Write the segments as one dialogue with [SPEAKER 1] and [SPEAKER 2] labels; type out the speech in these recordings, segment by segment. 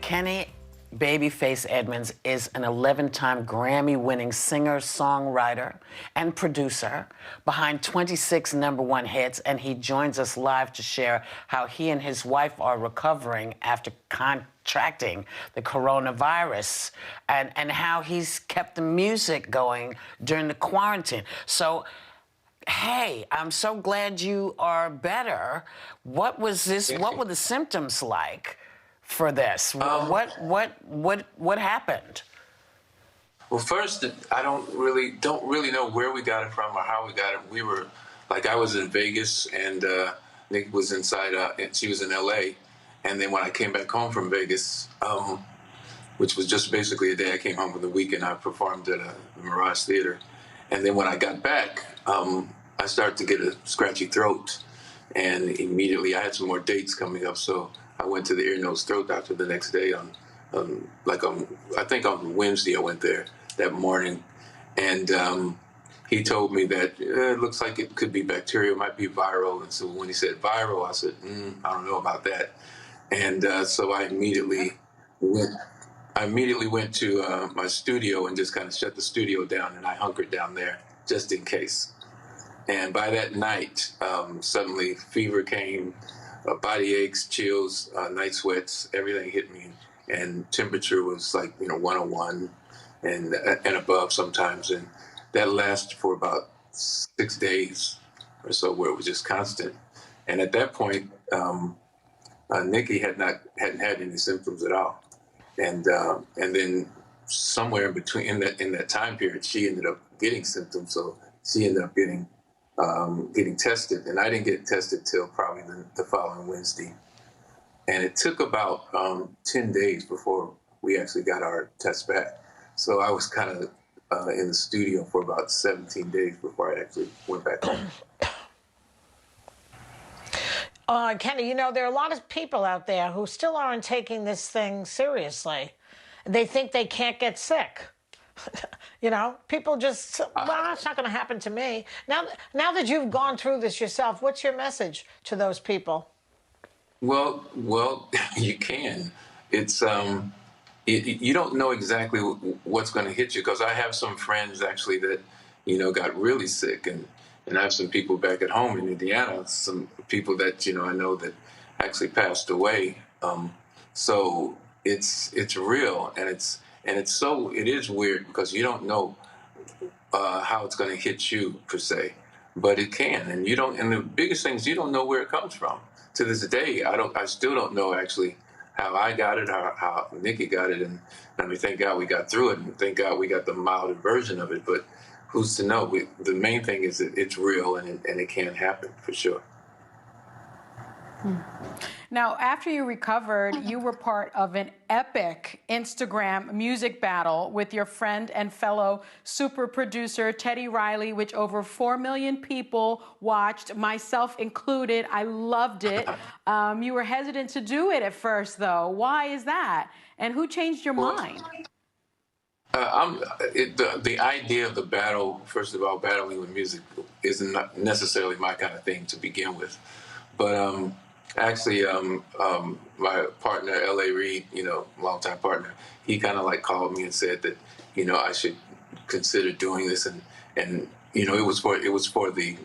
[SPEAKER 1] Kenny Babyface Edmonds is an 11-time Grammy-winning singer, songwriter, and producer behind 26 #1 hits, and he joins us live to share how he and his wife are recovering after contracting the coronavirus and how he's kept the music going during the quarantine. So, hey, I'm so glad you are better. What was this? What were the symptoms like for this? What happened?
[SPEAKER 2] Well, first, I don't really know where we got it from or how we got it. We were, I was in Vegas and Nick was inside. She was in LA, and then when I came back home from Vegas, which was just basically a day I came home from the weekend, I performed at the Mirage Theater, and then when I got back, I started to get a scratchy throat, and immediately I had some more dates coming up, so I went to the ear, nose, throat doctor the next day I think on Wednesday I went there that morning, and he told me that it looks like it could be bacterial, might be viral. And so when he said viral, I said, I don't know about that. And so I immediately went to my studio and just kind of shut the studio down, and I hunkered down there just in case. And by that night, suddenly fever came, body aches, chills, night sweats, everything hit me. And temperature was 101 and above sometimes. And that lasted for about 6 days or so, where it was just constant. And at that point, Nikki hadn't had any symptoms at all. And then somewhere in between, in that time period, she ended up getting symptoms. So she ended up getting tested, and I didn't get tested till probably the following Wednesday. And it took about 10 days before we actually got our test back. So I was kind of in the studio for about 17 days before I actually went back home.
[SPEAKER 3] Kenny, there are a lot of people out there who still aren't taking this thing seriously. They think they can't get sick. People just, well, it's not going to happen to me. Now that you've gone through this yourself, what's your message to those people?
[SPEAKER 2] Well, you can. It's you don't know exactly what's going to hit you, because I have some friends actually that got really sick, and I have some people back at home in Indiana, some people that I know that actually passed away. So it's real, and it is weird because you don't know how it's going to hit you per se, but it can, and the biggest thing is you don't know where it comes from. To this day, I still don't know actually how I got it, how Nikki got it, and I mean, thank God we got through it, and thank God we got the milder version of it. But who's to know? The main thing is that it's real, and it can happen for sure.
[SPEAKER 4] Now, after you recovered, you were part of an epic Instagram music battle with your friend and fellow super producer, Teddy Riley, which over 4 million people watched, myself included. I loved it. You were hesitant to do it at first, though. Why is that? And who changed your mind?
[SPEAKER 2] The idea of the battle, first of all, battling with music isn't necessarily my kind of thing to begin with. But actually, my partner, L.A. Reid, longtime partner, he kind of called me and said that, I should consider doing this. And it was for the,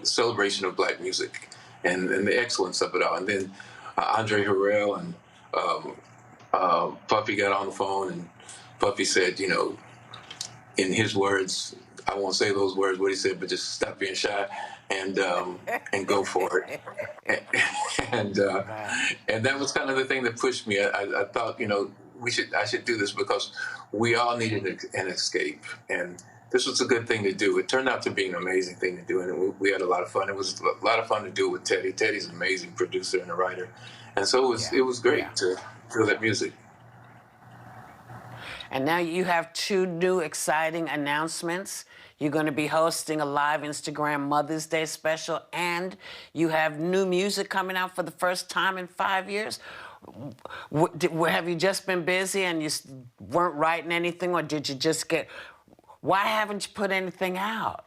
[SPEAKER 2] celebration of Black music and the excellence of it all. And then Andre Harrell and Puffy got on the phone, and Puffy said, in his words, I won't say those words, what he said, but just stop being shy and go for it. And that was kind of the thing that pushed me. I thought, I should do this because we all needed an escape, and this was a good thing to do. It turned out to be an amazing thing to do, and we had a lot of fun. It was a lot of fun to do it with Teddy. Teddy's an amazing producer and a writer, and so it was great to feel that music.
[SPEAKER 1] And now you have 2 new exciting announcements. You're going to be hosting a live Instagram Mother's Day special, and you have new music coming out for the first time in 5 years. Have you just been busy and you weren't writing anything, or did you just why haven't you put anything out?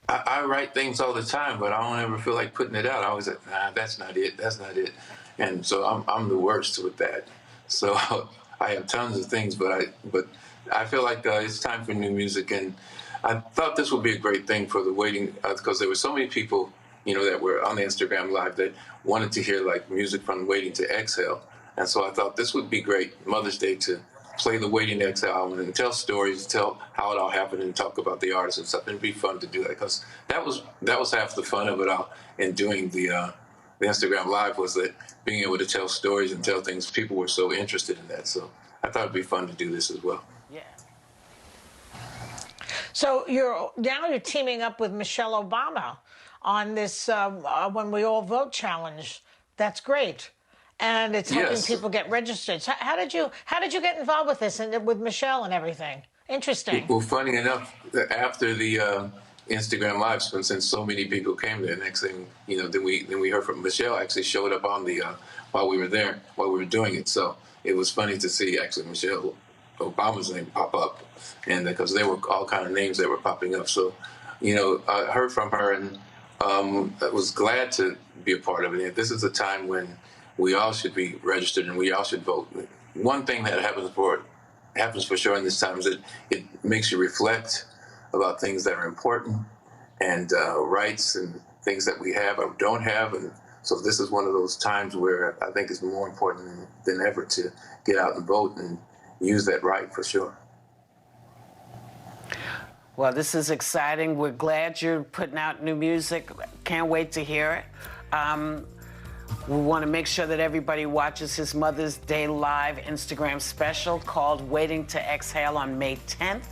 [SPEAKER 2] I write things all the time, but I don't ever feel like putting it out. I always like, nah, that's not it. And so I'm the worst with that. So I have tons of things, but I feel like it's time for new music, and I thought this would be a great thing for the waiting, because there were so many people, that were on the Instagram Live that wanted to hear like music from Waiting to Exhale, and so I thought this would be great Mother's Day to play the Waiting to Exhale album and tell stories, tell how it all happened, and talk about the artists and stuff. And it'd be fun to do that, because that was half the fun of it all in doing the Instagram Live, was that being able to tell stories and tell things. People were so interested in that, so I thought it'd be fun to do this as well.
[SPEAKER 1] Yeah.
[SPEAKER 3] So you're teaming up with Michelle Obama on this When We All Vote challenge. That's great, and it's helping
[SPEAKER 2] Yes.
[SPEAKER 3] people get registered. So how did you get involved with this and with Michelle and everything? Interesting.
[SPEAKER 2] Well, funny enough, after the Instagram Live, since so many people came there, next thing then we heard from Michelle. Actually showed up on the while we were doing it. So it was funny to see actually Michelle Obama's name pop up, and because there were all kind of names that were popping up. So I heard from her, and I was glad to be a part of it. This is a time when we all should be registered and we all should vote. One thing that happens for sure in this time is that it makes you reflect about things that are important, and rights and things that we have or don't have. And so this is one of those times where I think it's more important than ever to get out and vote and use that right for sure.
[SPEAKER 1] Well, this is exciting. We're glad you're putting out new music. Can't wait to hear it. We want to make sure that everybody watches his Mother's Day Live Instagram special called Waiting to Exhale on May 10th.